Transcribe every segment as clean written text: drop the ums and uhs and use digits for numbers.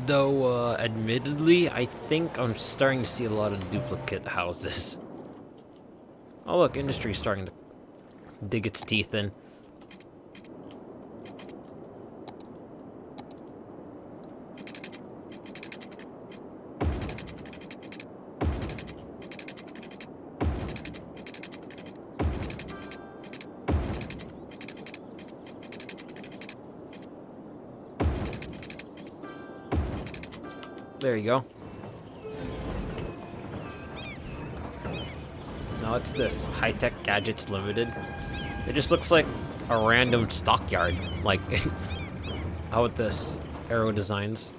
Though, admittedly, I think I'm starting to see a lot of duplicate houses. Oh look, industry's starting to dig its teeth in. There you go. Now it's this High-Tech Gadgets Limited. It just looks like a random stockyard. Like, how about this? Aero Designs.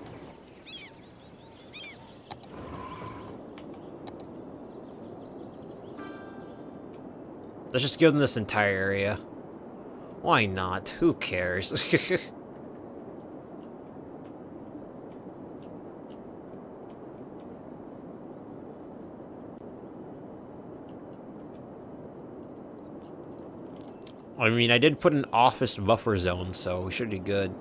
Let's just give them this entire area. Why not? Who cares? I mean, I did put an office buffer zone, so we should be good.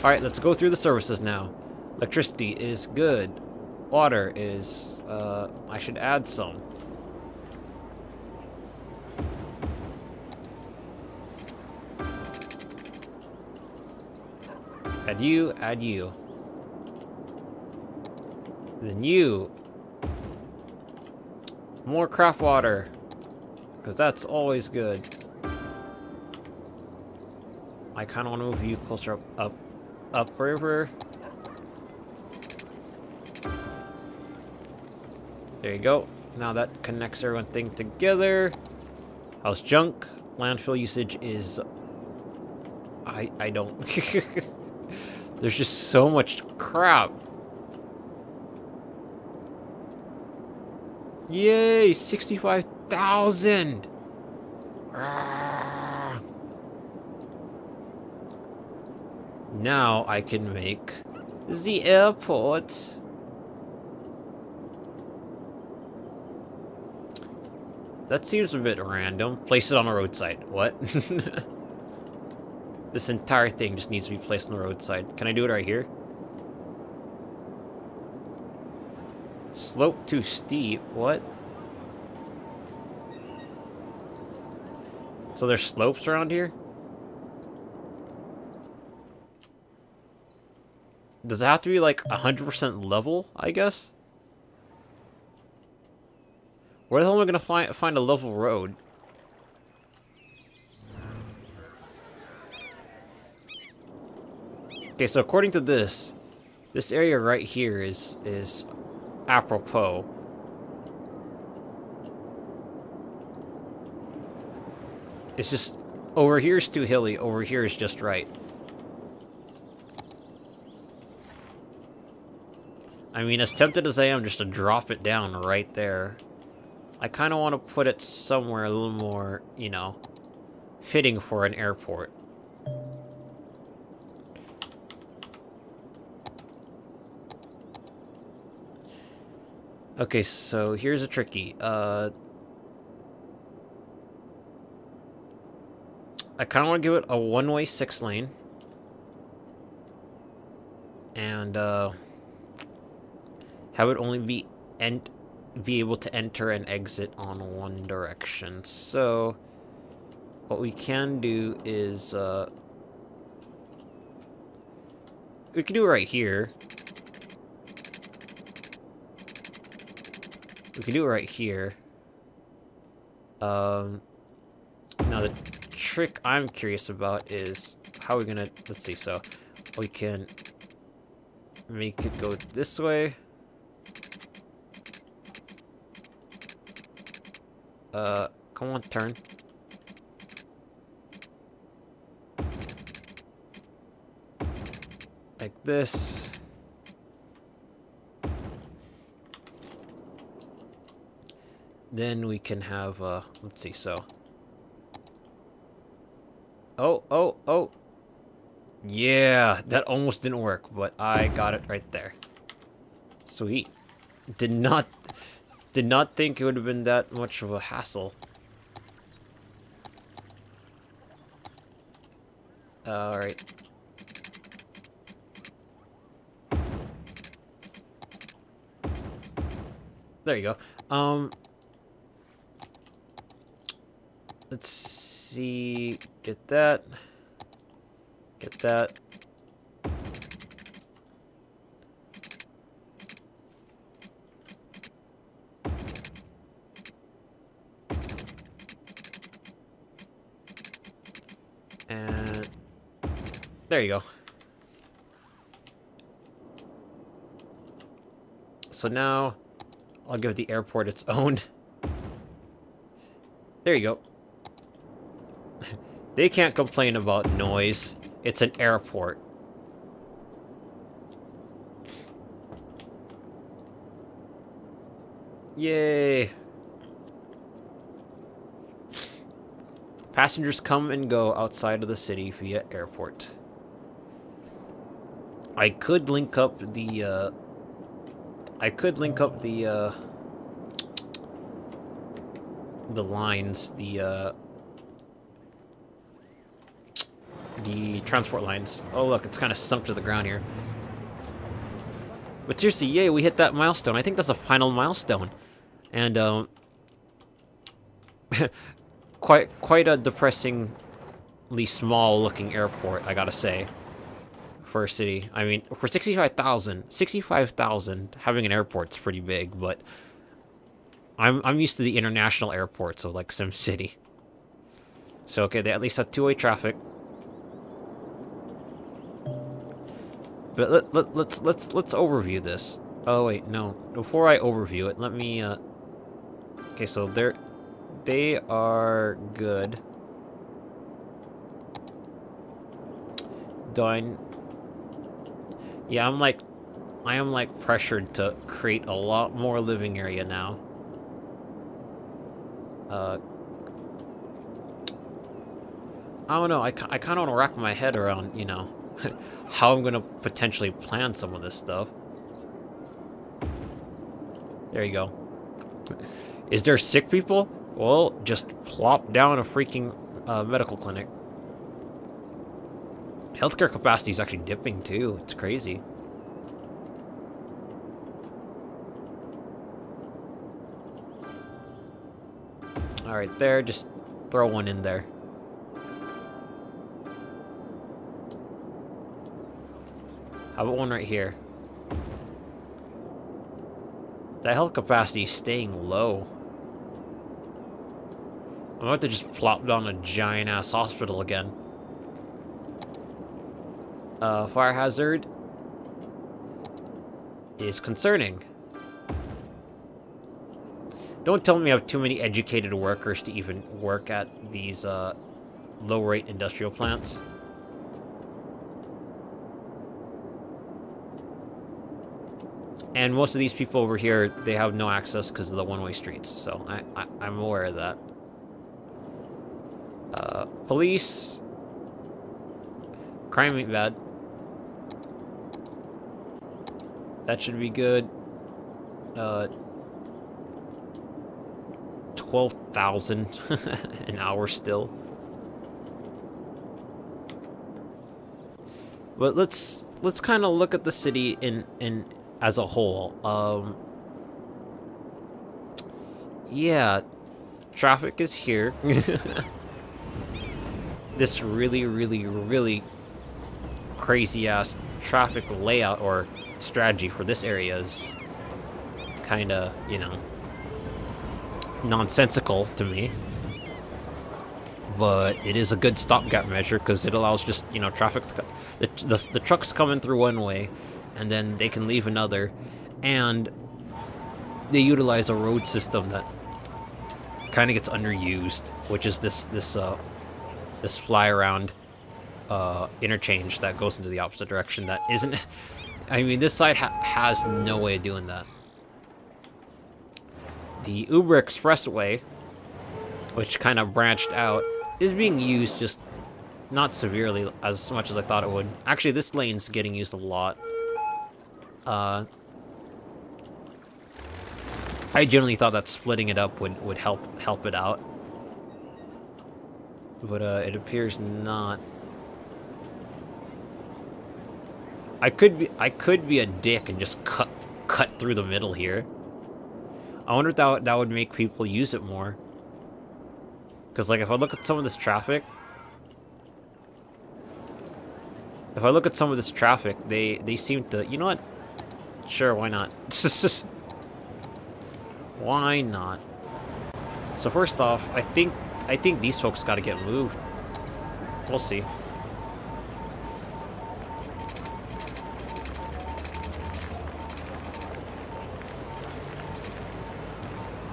Alright, let's go through the services now. Electricity is good. Water is, I should add some. Add you, add you. Then you. More craft water. Because that's always good. I kind of want to move you closer up river. There you go. Now that connects everything together. House junk. Landfill usage is... I don't... There's just so much crap. Yay! 65,000! Now I can make the airport. That seems a bit random. Place it on a roadside. What? This entire thing just needs to be placed on the roadside. Can I do it right here? Slope too steep. What? So there's slopes around here? Does it have to be like 100% level, I guess? Where the hell am I gonna find a level road? Okay, so according to this area right here is apropos. It's just over here is too hilly, over here is just right. I mean, as tempted as I am just to drop it down right there, I kind of want to put it somewhere a little more, you know, fitting for an airport. Okay, so here's a tricky. I kind of want to give it a one-way 6-lane. And, have it only be able to enter and exit on one direction. So, what we can do is, we can do it right here. We can do it right here. Now the trick I'm curious about is how we're gonna, let's see, so we can make it go this way. Come on, turn. Like this. Then we can have, let's see, so. Oh. Yeah, that almost didn't work, but I got it right there. Sweet. Did not think it would have been that much of a hassle. Alright. There you go. Let's see. Get that. Get that. And there you go. So now I'll give the airport its own. There you go. They can't complain about noise. It's an airport. Yay. Passengers come and go outside of the city via airport. I could link up the lines, the transport lines. Oh look, it's kind of sunk to the ground here. But seriously, yay, we hit that milestone. I think that's a final milestone. And quite a depressingly small looking airport, I gotta say, for a city. I mean, for 65,000, having an airport's pretty big, but I'm used to the international airports of like Sim City. So okay, they at least have two-way traffic. But let's overview this. Oh wait, no. Before I overview it, let me okay, so they are good. Done. Yeah, I am like pressured to create a lot more living area now. I don't know, I kind of want to wrap my head around, you know, how I'm gonna potentially plan some of this stuff. There you go. Is there sick people? Well, just plop down a freaking medical clinic. Healthcare capacity is actually dipping too. It's crazy. All right, there. Just throw one in there. How about one right here? That health capacity is staying low. I'm about to just plop down a giant-ass hospital again. Fire hazard is concerning. Don't tell me I have too many educated workers to even work at these low-rate industrial plants. And most of these people over here, they have no access because of the one-way streets. So I'm aware of that. Police. Crime ain't bad. That should be good. 12,000 an hour still. But let's kind of look at the city in as a whole. Yeah, traffic is here. This really crazy ass traffic layout or strategy for this area is kind of, you know, nonsensical to me. But it is a good stopgap measure because it allows just, you know, traffic to the trucks coming through one way and then they can leave another, and they utilize a road system that kind of gets underused, which is this fly around interchange that goes into the opposite direction. That isn't. I mean, this side has no way of doing that. The Uber Expressway, which kind of branched out, is being used, just not severely as much as I thought it would. Actually, this lane's getting used a lot. I generally thought that splitting it up would help it out, but it appears not. I could be a dick and just cut through the middle here. I wonder if that would make people use it more. Because, like, if I look at some of this traffic... they seem to... You know what? Sure, why not? Why not? So first off, I think these folks gotta get moved. We'll see.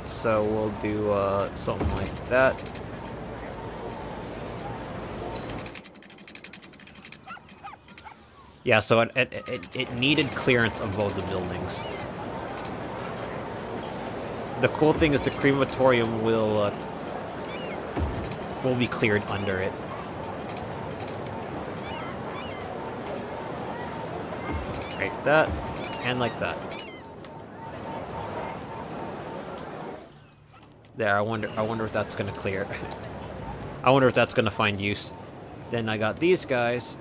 So we'll do something like that. Yeah, so it needed clearance of both the buildings. The cool thing is the crematorium will be cleared under it. Like that, and like that. There, I wonder if that's gonna clear. I wonder if that's gonna find use. Then I got these guys.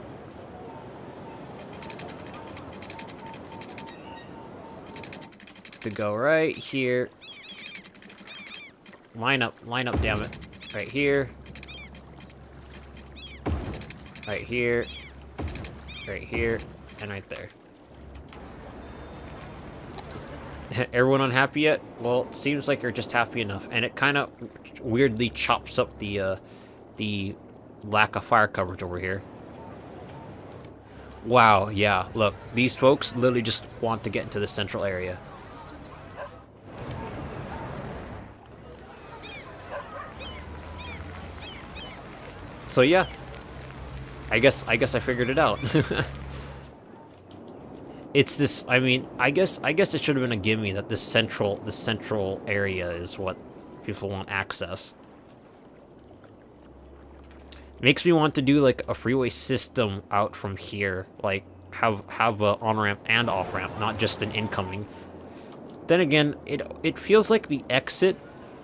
To go right here. Line up, damn it. Right here. Right here. Right here. And right there. Everyone unhappy yet? Well, it seems like you're just happy enough. And it kind of weirdly chops up the lack of fire coverage over here. Wow, yeah, look. These folks literally just want to get into the central area. So yeah, I guess I figured it out. It's this. I mean, I guess it should have been a gimme that the central area is what people want access. Makes me want to do like a freeway system out from here, like have a on ramp and off ramp, not just an incoming. Then again, it feels like the exit.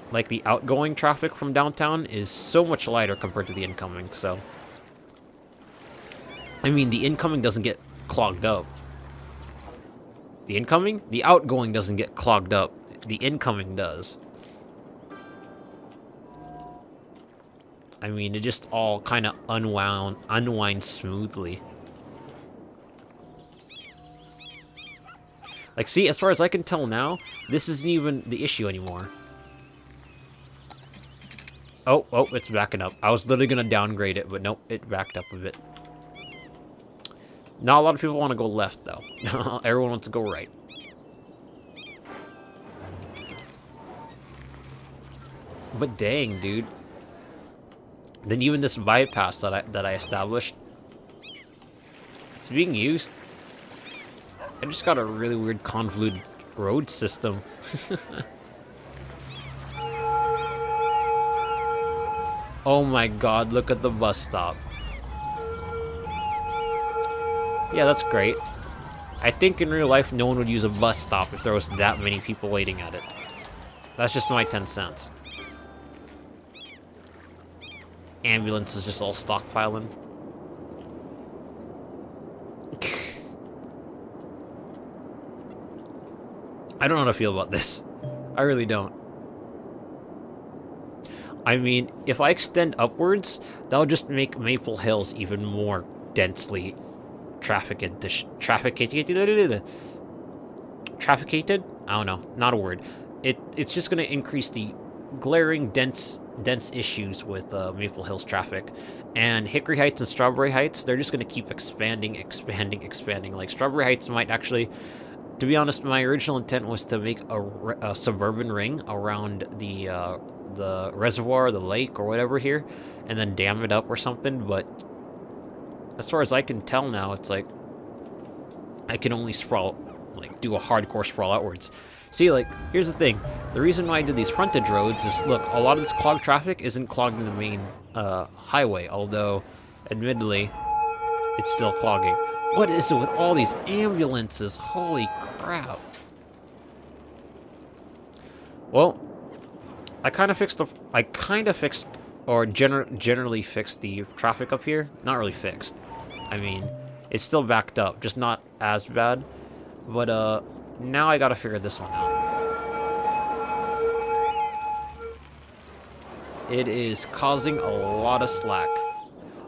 Like, the outgoing traffic from downtown is so much lighter compared to the incoming, so... I mean, the incoming doesn't get clogged up. The incoming? The outgoing doesn't get clogged up. The incoming does. I mean, it just all kind of unwinds smoothly. Like, see, as far as I can tell now, this isn't even the issue anymore. Oh, it's backing up. I was literally gonna downgrade it, but nope, it backed up a bit. Not a lot of people want to go left, though. Everyone wants to go right. But dang, dude. Then even this bypass that I established, it's being used. I just got a really weird convoluted road system. Oh my god, look at the bus stop. Yeah, that's great. I think in real life, no one would use a bus stop if there was that many people waiting at it. That's just my 10 cents. Ambulance is just all stockpiling. I don't know how to feel about this. I really don't. I mean, if I extend upwards, that'll just make Maple Hills even more densely trafficated? I don't know, not a word. It's just going to increase the glaring dense issues with Maple Hills traffic. And Hickory Heights and Strawberry Heights, they're just going to keep expanding. Like, Strawberry Heights might actually... To be honest, my original intent was to make a suburban ring around the reservoir, the lake, or whatever here, and then dam it up or something, but as far as I can tell now, it's like, I can only sprawl, like, do a hardcore sprawl outwards. See, like, here's the thing. The reason why I did these frontage roads is, look, a lot of this clogged traffic isn't clogging the main highway, although, admittedly, it's still clogging. What is it with all these ambulances? Holy crap. Well, I kind of fixed, or generally fixed the traffic up here. Not really fixed. I mean, It's still backed up, just not as bad. But now I gotta figure this one out. It is causing a lot of slack.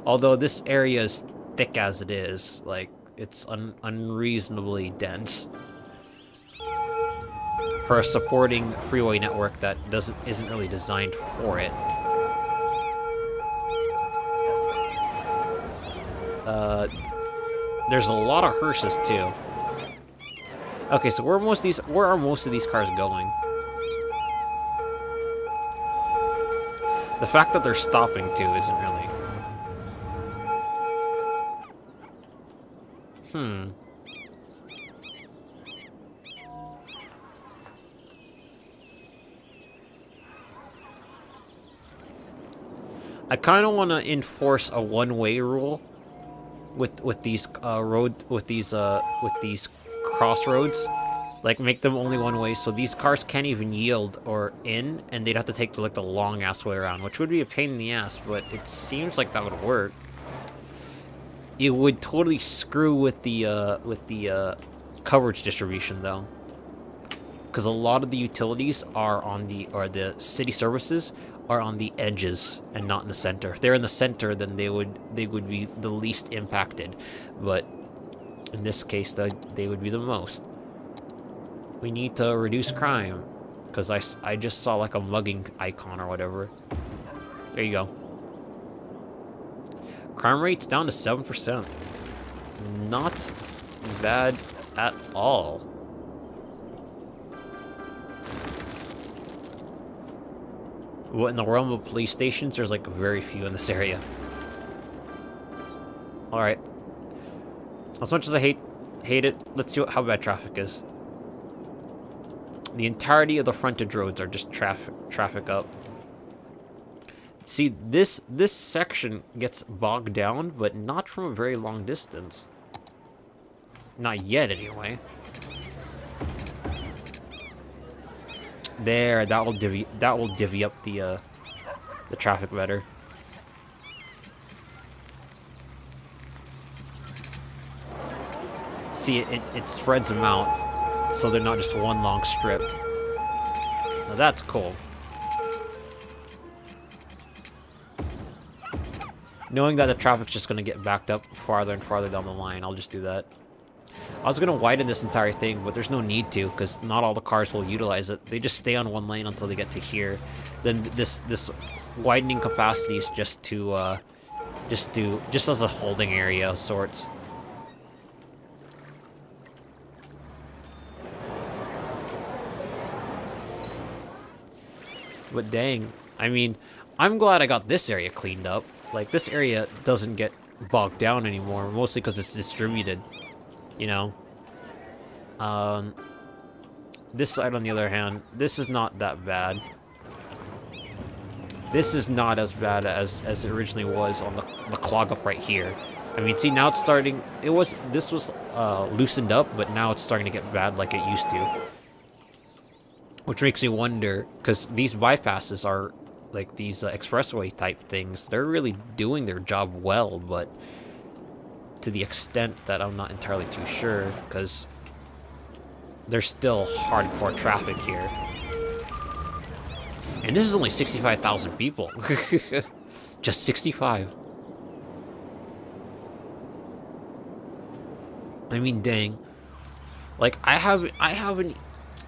Although this area is thick as it is, like, it's unreasonably dense for a supporting freeway network that isn't really designed for it. There's a lot of hearses too. Okay, so where are most of these cars going? The fact that they're stopping too isn't really. I kind of want to enforce a one-way rule with these crossroads, like make them only one way, so these cars can't even yield or in, and they'd have to take the long ass way around, which would be a pain in the ass. But it seems like that would work. It would totally screw with the coverage distribution though, because a lot of the utilities are on the city services are on the edges and not in the center. If they're in the center, then they would be the least impacted, but in this case, they would be the most. We need to reduce crime, because I just saw like a mugging icon or whatever. There you go. Crime rate's down to 7%. Not bad at all. What, in the realm of police stations, there's like very few in this area. Alright. As much as I hate it, let's see how bad traffic is. The entirety of the frontage roads are just traffic up. See, this section gets bogged down, but not from a very long distance. Not yet, anyway. There, that will divvy up the traffic better. See, it spreads them out, so they're not just one long strip. Now that's cool. Knowing that the traffic's just gonna get backed up farther and farther down the line, I'll just do that. I was gonna widen this entire thing, but there's no need to, because not all the cars will utilize it. They just stay on one lane until they get to here. Then this widening capacity is just as a holding area of sorts. But dang, I mean, I'm glad I got this area cleaned up. Like, this area doesn't get bogged down anymore, mostly because it's distributed. You know, this side, on the other hand, this is not that bad. This is not as bad as it originally was on the clog up right here. I mean, see, now it's starting. This was loosened up, but now it's starting to get bad like it used to. Which makes me wonder, because these bypasses are like these expressway type things. They're really doing their job well, but to the extent that I'm not entirely too sure, because there's still hardcore traffic here. And this is only 65,000 people. Just 65. I mean, dang. Like, I haven't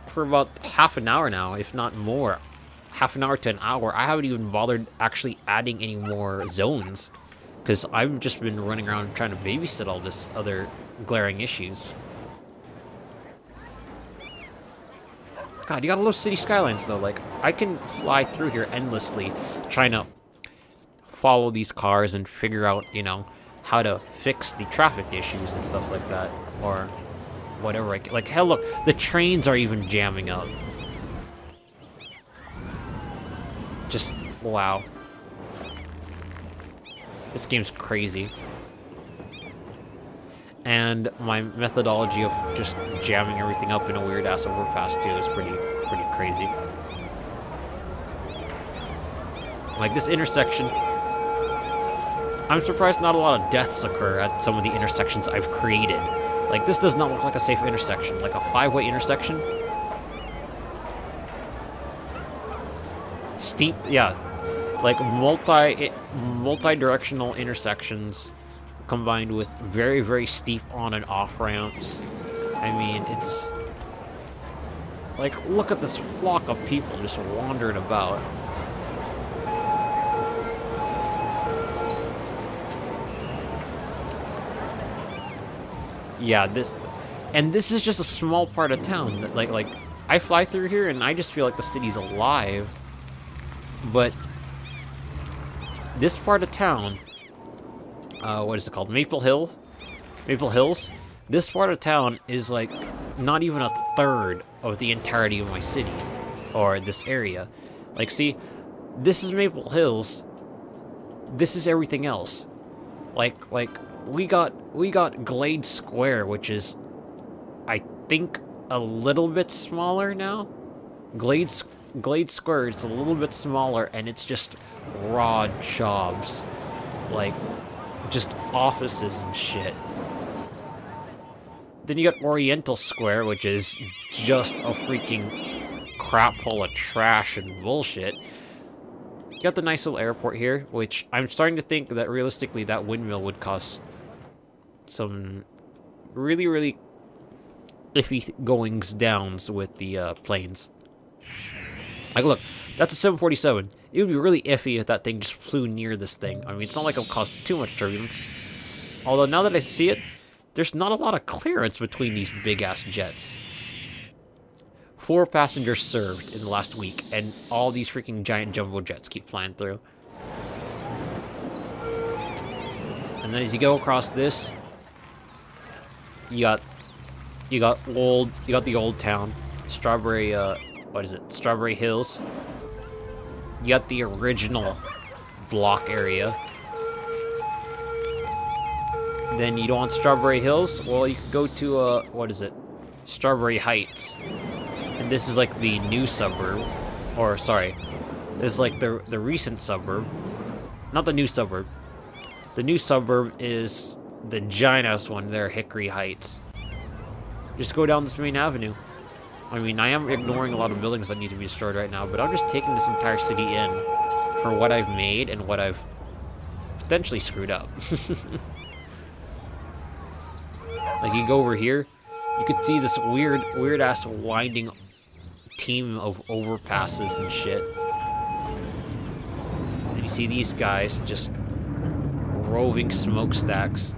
for about half an hour now, if not more. Half an hour to an hour, I haven't even bothered actually adding any more zones. Because I've just been running around trying to babysit all this other glaring issues. God, you gotta love city skylines though. Like, I can fly through here endlessly, trying to follow these cars and figure out, you know, how to fix the traffic issues and stuff like that, or whatever. Like, hell, look, the trains are even jamming up. Just wow. This game's crazy. And my methodology of just jamming everything up in a weird-ass overpass, too, is pretty crazy. Like, this intersection, I'm surprised not a lot of deaths occur at some of the intersections I've created. Like, this does not look like a safe intersection. Like a 5-way intersection. Steep, yeah. Like multi-directional intersections combined with very, very steep on and off ramps. I mean, it's like, look at this flock of people just wandering about. Yeah, this is just a small part of town. Like I fly through here and I just feel like the city's alive. But this part of town, what is it called? Maple Hills? This part of town is like not even a third of the entirety of my city, or this area. Like, see, this is Maple Hills. This is everything else. Like we got Glade Square, which is, I think, a little bit smaller now. Glade Square is a little bit smaller, and it's just raw jobs, like just offices and shit. Then you got Oriental Square, which is just a freaking crap full of trash and bullshit. You got the nice little airport here, which I'm starting to think that realistically that windmill would cause some really, really iffy goings downs with the planes. Like, look, that's a 747. It would be really iffy if that thing just flew near this thing. I mean, it's not like it'll cause too much turbulence. Although, now that I see it, there's not a lot of clearance between these big-ass jets. 4 passengers served in the last week, and all these freaking giant jumbo jets keep flying through. And then as you go across this, you got the old town, Strawberry, what is it? Strawberry Hills. You got the original block area. Then you don't want Strawberry Hills? Well, you can go to, what is it? Strawberry Heights. And this is like the new suburb. Or, sorry. This is like the recent suburb. Not the new suburb. The new suburb is the giant-ass one there, Hickory Heights. Just go down this main avenue. I mean, I am ignoring a lot of buildings that need to be destroyed right now, but I'm just taking this entire city in for what I've made and what I've potentially screwed up. Like, you go over here, you could see this weird-ass winding team of overpasses and shit. And you see these guys just roving smokestacks.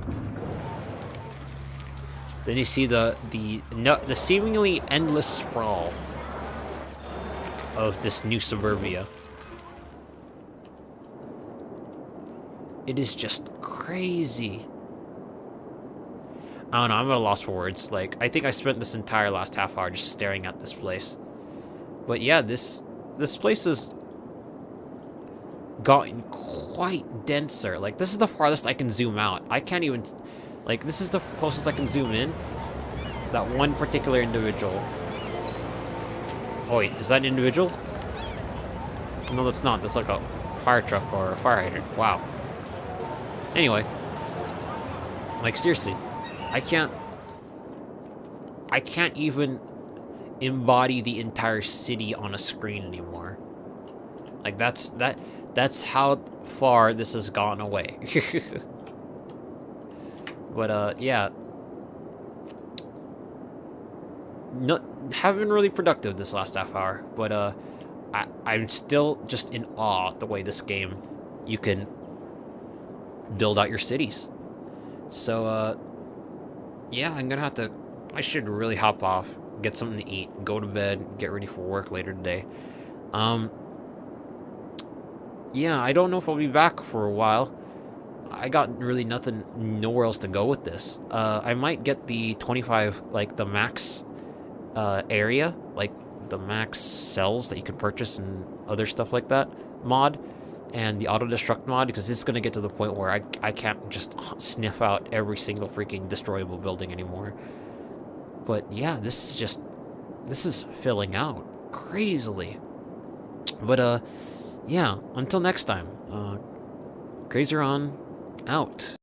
Then you see the seemingly endless sprawl of this new suburbia. It is just crazy. I don't know, I'm at a loss for words. Like, I think I spent this entire last half hour just staring at this place. But yeah, this place has gotten quite denser. Like, this is the farthest I can zoom out. I can't even... Like, this is the closest I can zoom in. That one particular individual. Oh wait, is that an individual? No, that's not. That's like a fire truck or a fire hydrant. Wow. Anyway. Like, seriously. I can't even embody the entire city on a screen anymore. Like, that's how far this has gone away. But, yeah. Haven't been really productive this last half hour, but, I'm still just in awe at the way this game, you can build out your cities. So, yeah, I'm gonna have to, I should really hop off, get something to eat, go to bed, get ready for work later today. Yeah, I don't know if I'll be back for a while. I got really nowhere else to go with this. I might get the 25, like, the max, area, like, the max cells that you can purchase and other stuff like that mod, and the auto-destruct mod, because it's gonna get to the point where I can't just sniff out every single freaking destroyable building anymore. But yeah, this is filling out crazily. But, yeah, until next time, CrazyRonn out.